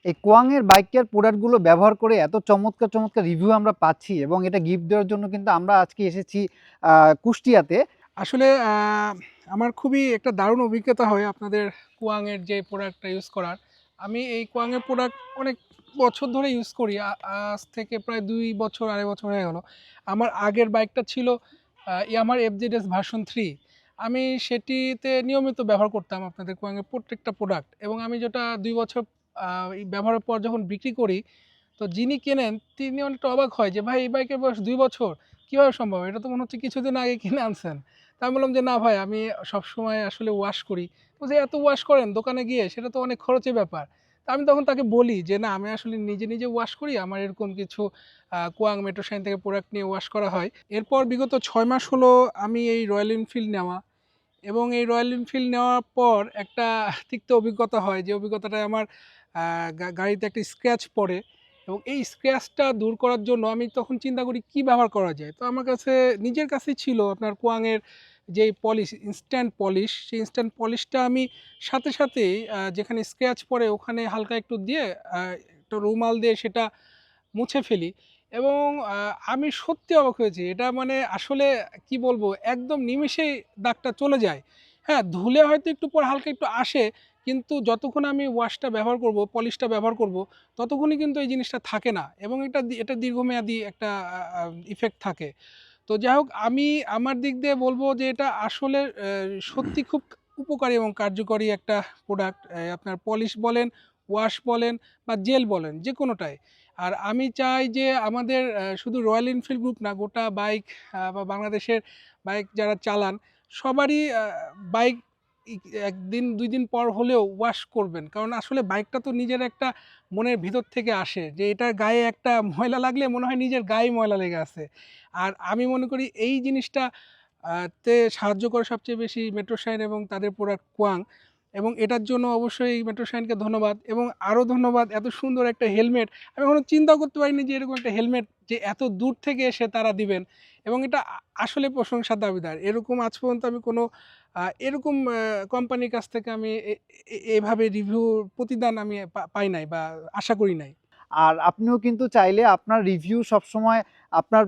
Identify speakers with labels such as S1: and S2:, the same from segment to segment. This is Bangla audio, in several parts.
S1: এই কোয়াংয়ের বাইক কেয়ার প্রোডাক্টগুলো ব্যবহার করে এত চমৎকার চমৎকার রিভিউ আমরা পাচ্ছি এবং এটা গিফট দেওয়ার জন্য কিন্তু আমরা আজকে এসেছি কুষ্টিয়াতে।
S2: আসলে আমার খুবই একটা দারুণ অভিজ্ঞতা হয় আপনাদের কুয়াংয়ের যে প্রোডাক্টটা ইউজ করার। আমি এই কুয়াংয়ের প্রোডাক্ট অনেক বছর ধরে ইউজ করি, আজ থেকে প্রায় 2 বছর 2.5 বছর হয়ে গেল। আমার আগের বাইকটা ছিল ইয়ামার এফজেডএস ভার্সন 3। আমি সেটিতে নিয়মিত ব্যবহার করতাম আপনাদের কুয়াংয়ের প্রত্যেকটা প্রোডাক্ট, এবং আমি যেটা 2 বছর এই ব্যবহারের পর যখন বিক্রি করি, তো যিনি কেনেন তিনি অনেকটা অবাক হয় যে ভাই এই বাইকের বয়স 2 বছর, কীভাবে সম্ভব, এটা তো মনে হচ্ছে কিছুদিন আগে কিনে আনছেন। তা আমি বললাম যে না ভাই, আমি সবসময় আসলে ওয়াশ করি। বলছে এত ওয়াশ করেন দোকানে গিয়ে, সেটা তো অনেক খরচের ব্যাপার। তা আমি তখন তাকে বলি যে না, আমি আসলে নিজে নিজে ওয়াশ করি, আমার এরকম কিছু কুয়াং মেট্রোশাইন থেকে প্রোডাক্ট নিয়ে ওয়াশ করা হয়। এরপর বিগত 6 মাস হলো আমি এই রয়্যাল এনফিল্ড নেওয়া, এবং এই রয়্যাল এনফিল্ড নেওয়ার পর একটা তিক্ত অভিজ্ঞতা হয়, যে অভিজ্ঞতাটায় আমার গাড়িতে একটা স্ক্র্যাচ পড়ে, এবং এই স্ক্র্যাচটা দূর করার জন্য আমি তখন চিন্তা করি কি ব্যবহার করা যায়। তো আমার কাছে নিজের কাছেই ছিল আপনার কোয়াংয়ের যেই পলিশ, ইনস্ট্যান্ট পলিশ, সেই ইনস্ট্যান্ট পলিশটা আমি সাথে সাথেই যেখানে স্ক্র্যাচ পড়ে ওখানে হালকা একটু দিয়ে একটা রুমাল দিয়ে সেটা মুছে ফেলি, এবং আমি সত্যি অবাক হয়েছি। এটা মানে আসলে কি বলবো, একদম নিমেষেই দাগটা চলে যায়। হ্যাঁ, ধুলে হয়তো একটু পর হালকা একটু আসে, কিন্তু যতক্ষণ আমি ওয়াশটা ব্যবহার করব, পলিশটা ব্যবহার করব, ততক্ষণই কিন্তু এই জিনিসটা থাকে না, এবং এটা দীর্ঘমেয়াদী একটা ইফেক্ট থাকে। তো যাই হোক, আমি আমার দিক দিয়ে বলবো যে এটা আসলে সত্যি খুব উপকারী এবং কার্যকরী একটা প্রোডাক্ট। আপনার পলিশ বলেন, ওয়াশ বলেন, বা জেল বলেন, যে কোনোটাই। আর আমি চাই যে আমাদের শুধু রয়্যাল এনফিল্ড গ্রুপ না, গোটা বাইক বা বাংলাদেশের বাইক যারা চালান, সবারই বাইক একদিন 2 দিন পর হলেও ওয়াশ করবেন। কারণ আসলে বাইকটা তো নিজের একটা মনের ভিতর থেকে আসে, যে এটার গায়ে একটা ময়লা লাগলে মনে হয় নিজের গায়ে ময়লা লেগে আছে। আর আমি মনে করি এই জিনিসটা তে সাহায্য করে সবচেয়ে বেশি মেট্রোশাইন এবং তাদের প্রোডাক্ট কোয়াং, এবং এটার জন্য অবশ্যই মেট্রোশাইনকে ধন্যবাদ, এবং আরও ধন্যবাদ এত সুন্দর একটা হেলমেট। আমি কখনো চিন্তাও করতে পারিনি যে এরকম একটা হেলমেট যে এত দূর থেকে এসে তারা দিবেন, এবং এটা আসলে প্রশংসার দাবিদার। এরকম আজ পর্যন্ত আমি কোনো এরকম কোম্পানির কাছ থেকে আমি এভাবে রিভিউ প্রতিদান আমি পাই নাই বা আশা করি নাই।
S1: আর আপনিও কিন্তু চাইলে আপনার রিভিউ সবসময় আপনার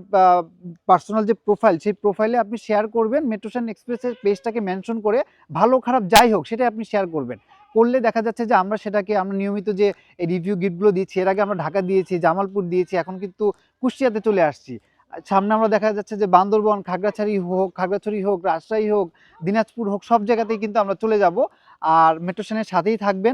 S1: পার্সোনাল যে প্রোফাইল, সেই প্রোফাইলে আপনি শেয়ার করবেন, মেট্রোশাইন এক্সপ্রেসের পেজটাকে মেনশন করে, ভালো খারাপ যাই হোক সেটাই আপনি শেয়ার করবেন। করলে দেখা যাচ্ছে যে আমরা সেটাকে, আমরা নিয়মিত যে এই রিভিউ গিফটগুলো দিচ্ছি, এর আগে আমরা ঢাকা দিয়েছি, জামালপুর দিয়েছি, এখন কিন্তু কুষ্টিয়াতে চলে আসছি। সামনে আমরা দেখা যাচ্ছে যে বান্দরবন, খাগড়াছড়ি হোক, রাজশাহী হোক, দিনাজপুর হোক, সব জায়গাতেই কিন্তু আমরা চলে যাব। আর মেট্রোশাইনের সাথেই থাকবেন।